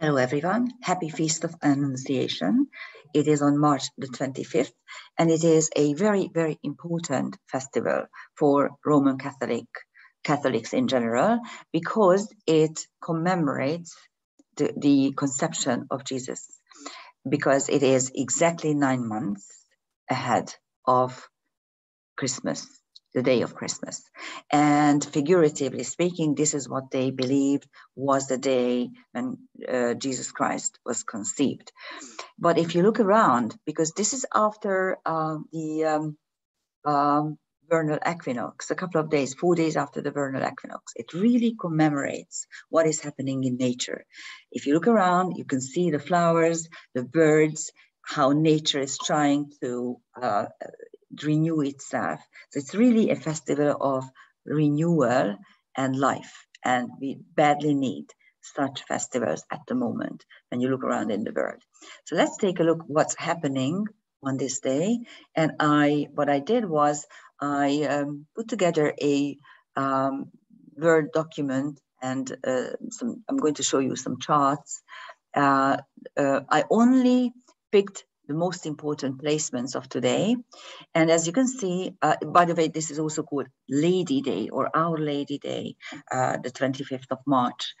Hello everyone, happy Feast of Annunciation. It is on March the 25th and it is a very, very important festival for Roman Catholics in general because it commemorates the conception of Jesus, because it is exactly 9 months ahead of Christmas, the day of Christmas. And figuratively speaking, this is what they believed was the day when Jesus Christ was conceived. But if you look around, because this is after the vernal equinox, a couple of days, 4 days after the vernal equinox, it really commemorates what is happening in nature. If you look around, you can see the flowers, the birds, how nature is trying to renew itself. So it's really a festival of renewal and life, and we badly need such festivals at the moment when you look around in the world. So let's take a look what's happening on this day. And what I did was I put together a Word document, and I'm going to show you some charts. I only picked the most important placements of today. And as you can see, by the way, this is also called Lady Day or Our Lady Day, the 25th of March.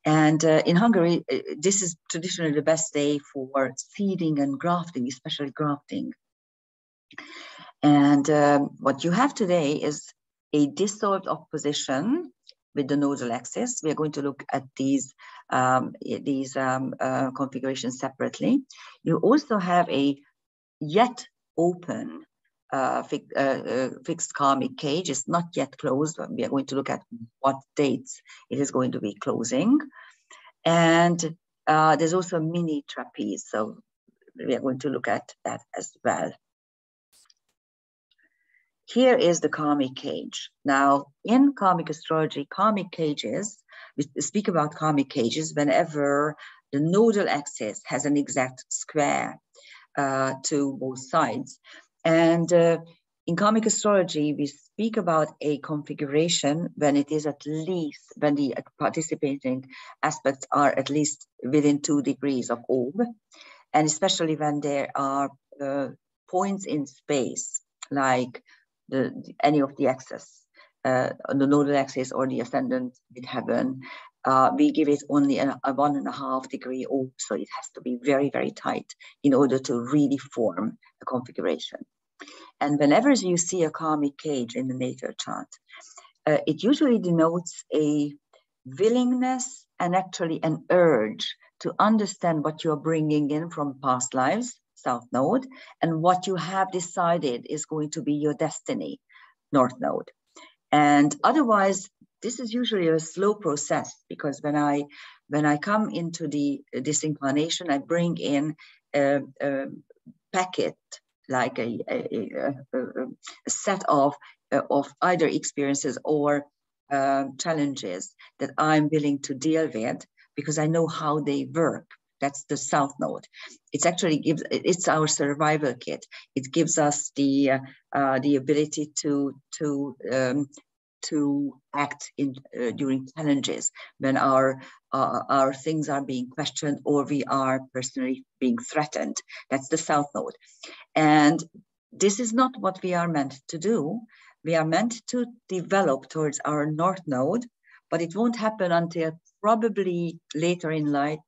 And in Hungary, this is traditionally the best day for seeding and grafting, especially grafting. And what you have today is a dissolved opposition with the nodal axis. We are going to look at these configurations separately. You also have a yet open fixed karmic cage. It's not yet closed. We are going to look at what dates it is going to be closing. And there's also a mini trapeze. So we are going to look at that as well. Here is the karmic cage. Now, in karmic astrology, karmic cages, we speak about karmic cages whenever the nodal axis has an exact square to both sides. And in karmic astrology, we speak about a configuration when it is at least, when the participating aspects are at least within 2 degrees of orb, and especially when there are points in space, like any of the axis, the nodal axis or the ascendant midheaven, we give it only a 1.5 degree orb, so it has to be very, very tight in order to really form a configuration. And whenever you see a karmic cage in the natal chart, it usually denotes a willingness and actually an urge to understand what you're bringing in from past lives, South Node, and what you have decided is going to be your destiny, North Node. And otherwise, this is usually a slow process, because when I come into this incarnation, I bring in a packet, like a set of either experiences or challenges that I'm willing to deal with, because I know how they work. That's the South Node. It's actually it's our survival kit. It gives us the ability to act in during challenges when our things are being questioned or we are personally being threatened. That's the South Node. And this is not what we are meant to do. We are meant to develop towards our North Node, but it won't happen until probably later in life,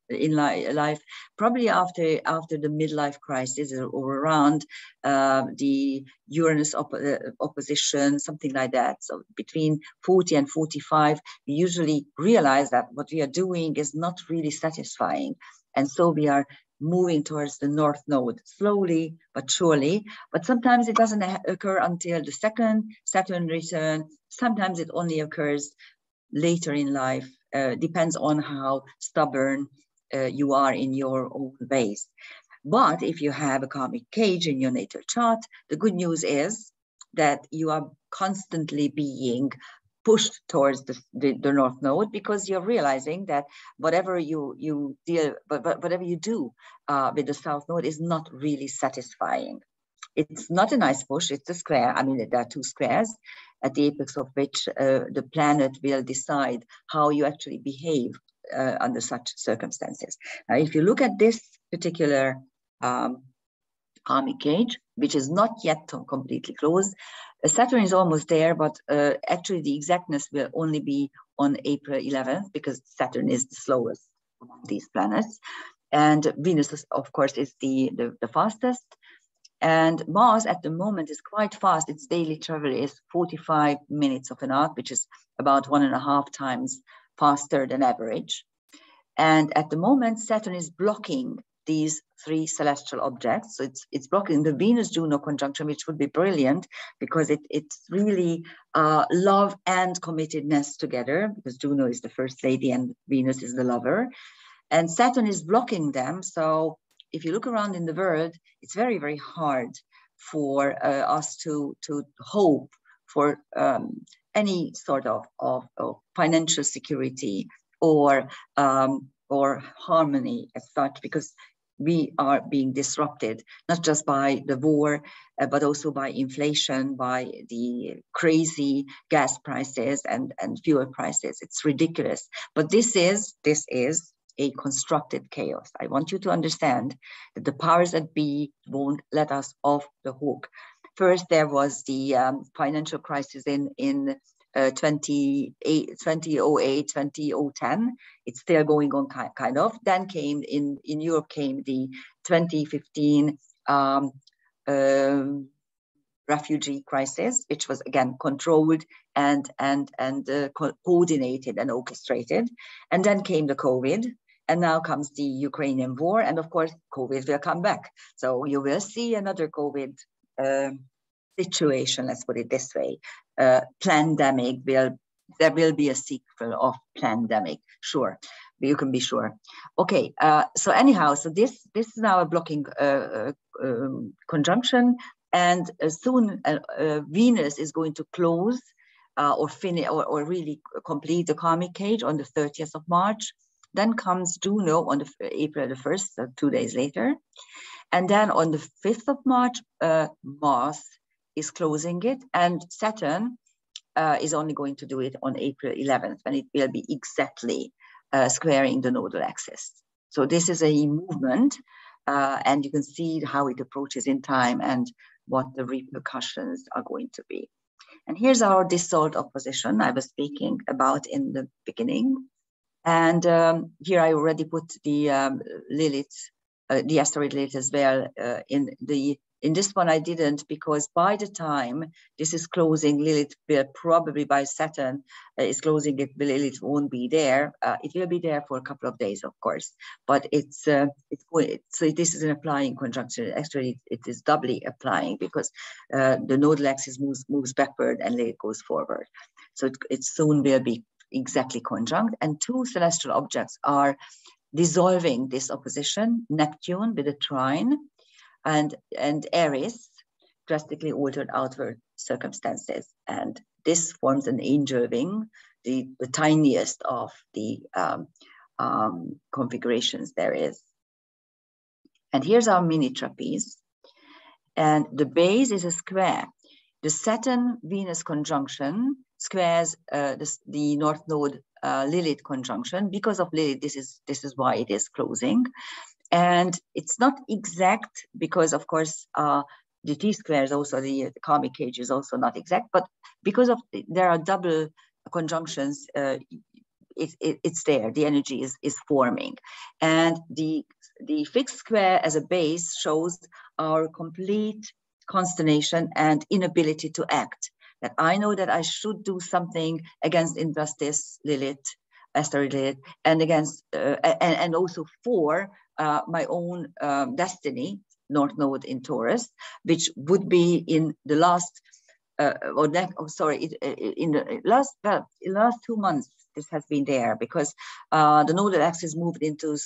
probably after the midlife crisis or around the Uranus opposition, something like that. So between 40 and 45, we usually realize that what we are doing is not really satisfying. And so we are moving towards the North Node, slowly but surely. But sometimes it doesn't occur until the second Saturn return. Sometimes it only occurs later in life. Depends on how stubborn you are in your own ways. But if you have a karmic cage in your natal chart, the good news is that you are constantly being pushed towards the North Node, because you're realizing that whatever you do with the South Node is not really satisfying. It's not a nice push, it's a square. I mean, there are 2 squares at the apex of which the planet will decide how you actually behave under such circumstances. Now, if you look at this particular karmic cage, which is not yet completely closed, Saturn is almost there, but actually the exactness will only be on April 11th, because Saturn is the slowest among these planets. And Venus, of course, is the fastest. And Mars at the moment is quite fast. Its daily travel is 45 minutes of an hour, which is about 1.5 times faster than average. And at the moment, Saturn is blocking these 3 celestial objects. So it's blocking the Venus-Juno conjunction, which would be brilliant, because it's really love and committedness together, because Juno is the first lady and Venus is the lover. And Saturn is blocking them. So if you look around in the world, it's very, very hard for us to hope for any sort of financial security or harmony as such, because we are being disrupted, not just by the war, but also by inflation, by the crazy gas prices and fuel prices. It's ridiculous. But this is a constructed chaos. I want you to understand that the powers that be won't let us off the hook. First, there was the financial crisis in 2008, 2010. It's still going on kind of. Then came in Europe came the 2015 refugee crisis, which was again controlled and coordinated and orchestrated. And then came the COVID. And now comes the Ukrainian war. And of course, COVID will come back. So you will see another COVID situation, let's put it this way. Pandemic, there will be a sequel of pandemic, sure. You can be sure. Okay, so anyhow, so this is now a blocking conjunction. And soon Venus is going to close or finish or really complete the karmic cage on the 30th of March. Then comes Juno on April the 1st, so 2 days later. And then on the 5th of March, Mars is closing it. And Saturn is only going to do it on April 11th, when it will be exactly squaring the nodal axis. So this is a movement, and you can see how it approaches in time and what the repercussions are going to be. And here's our dissolved opposition I was speaking about in the beginning. And here I already put the Lilith, the asteroid Lilith as well. In this one I didn't, because by the time this is closing, Lilith will probably, by Saturn is closing it, Lilith won't be there. It will be there for a couple of days, of course, but it's so this is an applying conjunction. Actually, it is doubly applying, because the nodal axis moves backward and Lilith goes forward. So it soon will be exactly conjunct, and 2 celestial objects are dissolving this opposition: Neptune with a trine and Aries, drastically altered outward circumstances. And this forms an angel wing, the tiniest of the configurations there is. And here's our mini trapeze. And the base is a square. The Saturn-Venus conjunction squares the North Node Lilith conjunction. Because of Lilith, this is why it is closing. And it's not exact, because of course the T-square is also, the karmic cage is also not exact, but because of there are double conjunctions, it's there, the energy is forming. And the fixed square as a base shows our complete consternation and inability to act. That I know that I should do something against injustice, Lilith, asteroid Lilith, and against and also for my own destiny, North Node in Taurus, which would be in the last in the last 2 months. This has been there, because the nodal axis moved into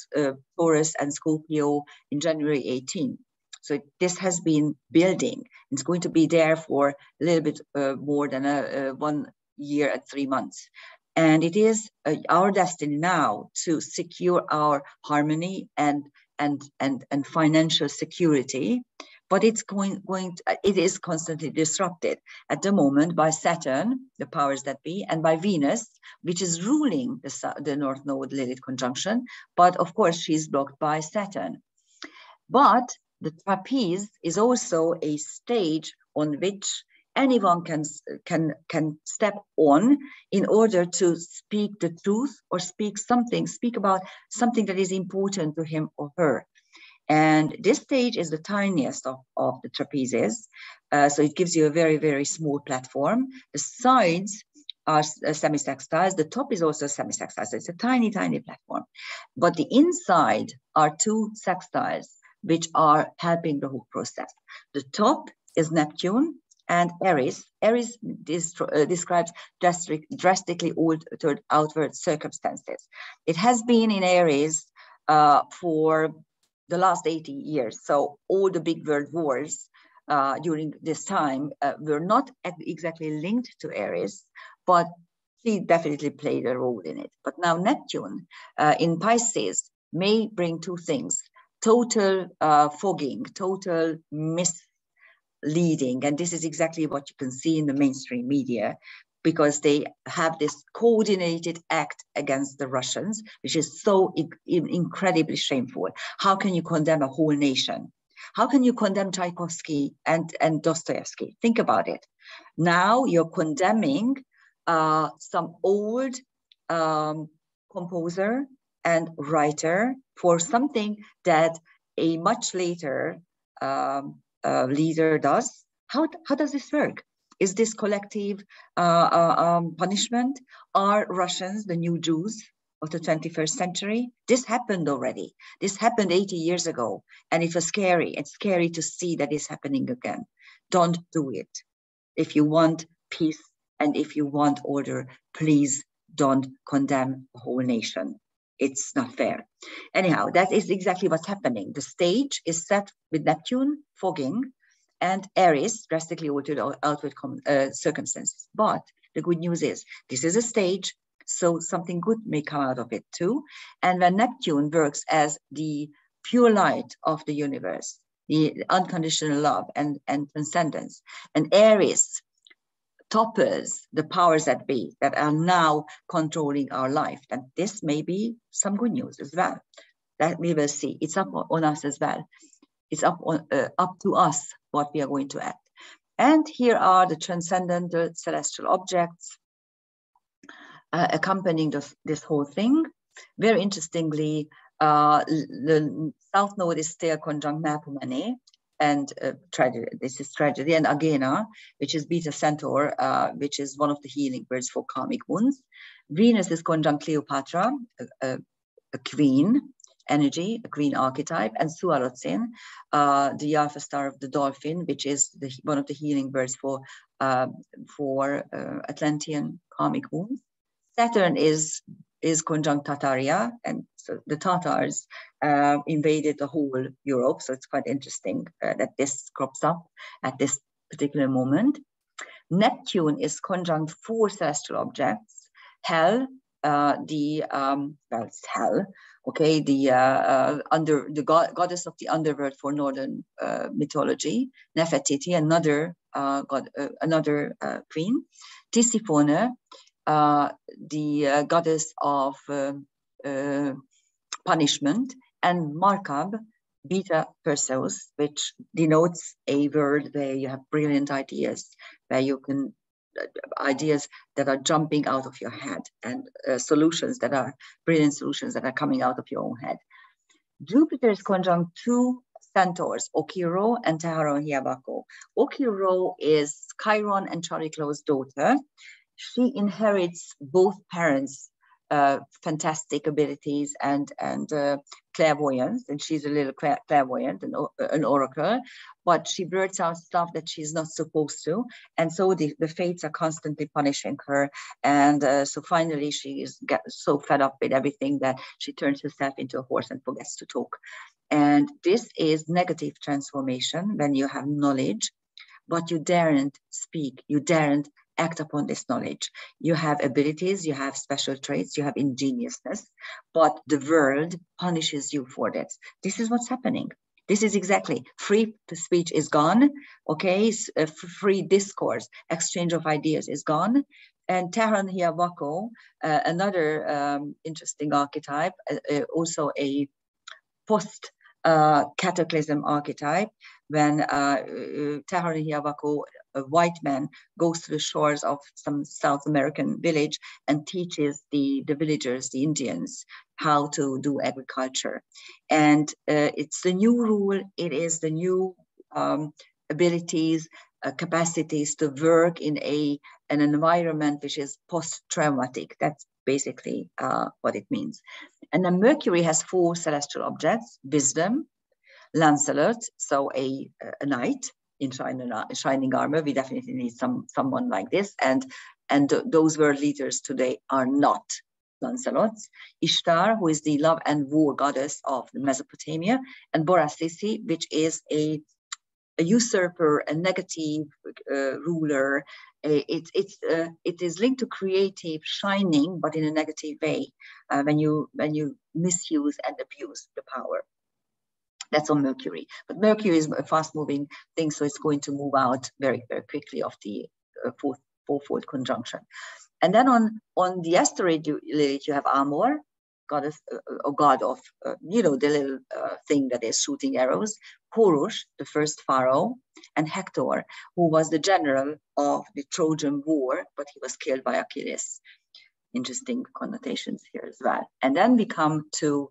Taurus and Scorpio in January 18. So this has been building. It's going to be there for a little bit more than 1 year and 3 months. And it is our destiny now to secure our harmony and financial security. but it is constantly disrupted at the moment by Saturn, the powers that be, and by Venus, which is ruling the North Node Lilith conjunction. But of course, she's blocked by Saturn. But the trapeze is also a stage on which anyone can step on in order to speak the truth or speak about something that is important to him or her. And this stage is the tiniest of the trapezes. So it gives you a very, very small platform. The sides are semi-sextiles. The top is also semi-sextile. So it's a tiny, tiny platform. But the inside are two sextiles, which are helping the whole process. The top is Neptune and Aries. Aries describes drastically altered outward circumstances. It has been in Aries for the last 80 years. So all the big world wars during this time were not exactly linked to Aries, but she definitely played a role in it. But now Neptune in Pisces may bring two things: total fogging, total misleading. And this is exactly what you can see in the mainstream media, because they have this coordinated act against the Russians, which is so incredibly shameful. How can you condemn a whole nation? How can you condemn Tchaikovsky and Dostoevsky? Think about it. Now you're condemning some old composer and writer for something that a much later leader does. How does this work? Is this collective punishment? Are Russians the new Jews of the 21st century? This happened already. This happened 80 years ago, and it was scary. It's scary to see that it's happening again. Don't do it. If you want peace and if you want order, please don't condemn the whole nation. It's not fair. Anyhow, that is exactly what's happening. The stage is set with Neptune fogging and Aries drastically altered outward circumstances. But the good news is this is a stage, so something good may come out of it too. And when Neptune works as the pure light of the universe, the unconditional love and transcendence, and Aries toppers the powers that be that are now controlling our life, then this may be some good news as well. That we will see. It's up on us as well. It's up to us what we are going to act. And here are the transcendental celestial objects accompanying this whole thing. Very interestingly, the South Node is still conjunct Merkumene, and tragedy. This is tragedy, and Agena, which is Beta Centaur, which is one of the healing birds for karmic wounds. Venus is conjunct Cleopatra, a queen energy, a queen archetype, and Sualotzin, the alpha star of the dolphin, which is one of the healing birds for Atlantean karmic wounds. Saturn is conjunct Tartaria, and so the Tatars invaded the whole Europe. So it's quite interesting that this crops up at this particular moment. Neptune is conjunct 4 celestial objects: Hell, it's Hell. Okay, the goddess of the underworld for northern mythology, Nefertiti, another queen. Tisiphone, the goddess of punishment, and Markab, Beta Perseus, which denotes a world where you have brilliant ideas, where you can ideas that are jumping out of your head, and solutions that are brilliant solutions that are coming out of your own head. Jupiter is conjunct 2 centaurs, Okiro and Teharo Hiabako. Okiro is Chiron and Chariklo's daughter. She inherits both parents' fantastic abilities and clairvoyance, and she's a little clairvoyant, an oracle, but she blurts out stuff that she's not supposed to, and so the fates are constantly punishing her, and so finally she gets so fed up with everything that she turns herself into a horse and forgets to talk. And this is negative transformation when you have knowledge, but you daren't speak, you daren't act upon this knowledge. You have abilities, you have special traits, you have ingeniousness, but the world punishes you for this. This is what's happening. This is exactly, free speech is gone, okay? Free discourse, exchange of ideas is gone. And Tehran Hiawako, another interesting archetype, also a post-cataclysm archetype, when Tehran Hiawako, a white man, goes to the shores of some South American village and teaches the villagers, the Indians, how to do agriculture. And it's the new rule, it is the new abilities, capacities to work in an environment which is post-traumatic. That's basically what it means. And then Mercury has 4 celestial objects: wisdom, Lancelot, so a knight in shining armor. We definitely need someone like this. And those world leaders today are not Lancelots. Ishtar, who is the love and war goddess of Mesopotamia, and Borasisi, which is a usurper, a negative ruler. It is linked to creative shining, but in a negative way, when you misuse and abuse the power. That's on Mercury. But Mercury is a fast-moving thing, so it's going to move out very, very quickly of the fourfold conjunction. And then on the asteroid Lilith, you have Amor, goddess or god of the little thing that is shooting arrows, Horus, the first pharaoh, and Hector, who was the general of the Trojan War, but he was killed by Achilles. Interesting connotations here as well. And then we come to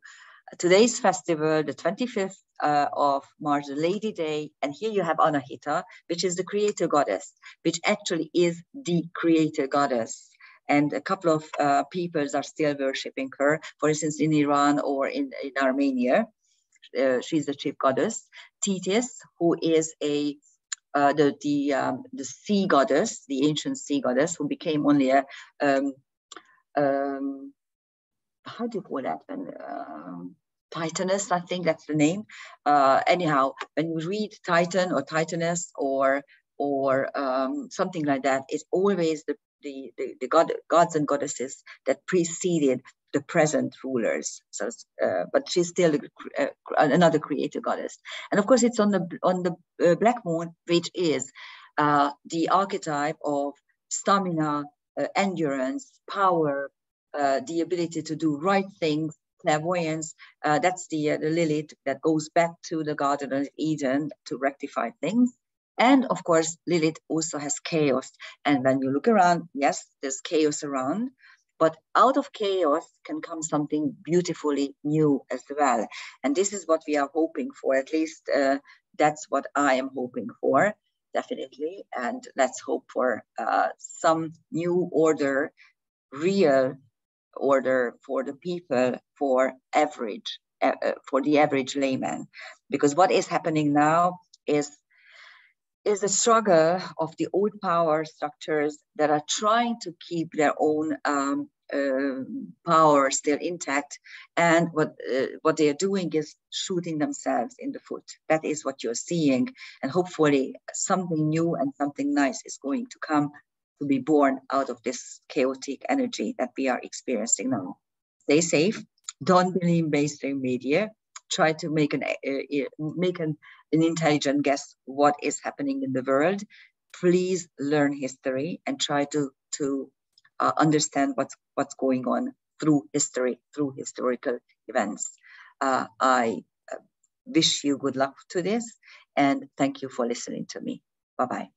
today's festival, the 25th of March, the Lady Day, and here you have Anahita, which is the creator goddess, which actually is the creator goddess. And a couple of peoples are still worshipping her. For instance, in Iran or in Armenia, she's the chief goddess. Thetis, who is the sea goddess, the ancient sea goddess, who became only a how do you call that? Titaness, I think that's the name. Anyhow, when you read Titan or Titaness or something like that, it's always the gods and goddesses that preceded the present rulers. So, but she's still another creator goddess. And of course, it's on the black moon, which is the archetype of stamina, endurance, power, the ability to do right things, clairvoyance. That's the Lilith that goes back to the Garden of Eden to rectify things. And of course, Lilith also has chaos. And when you look around, yes, there's chaos around, but out of chaos can come something beautifully new as well. And this is what we are hoping for. At least that's what I am hoping for, definitely. And let's hope for some new order, real order for the people, for the average layman. Because what is happening now is a struggle of the old power structures that are trying to keep their own power still intact, and what they are doing is shooting themselves in the foot. That is what you're seeing, and hopefully something new and something nice is going to come to be born out of this chaotic energy that we are experiencing now. Stay safe. Don't believe mainstream media. Try to make an intelligent guess what is happening in the world. Please learn history and try to understand what's going on through history, through historical events. I wish you good luck to this, and thank you for listening to me. Bye-bye.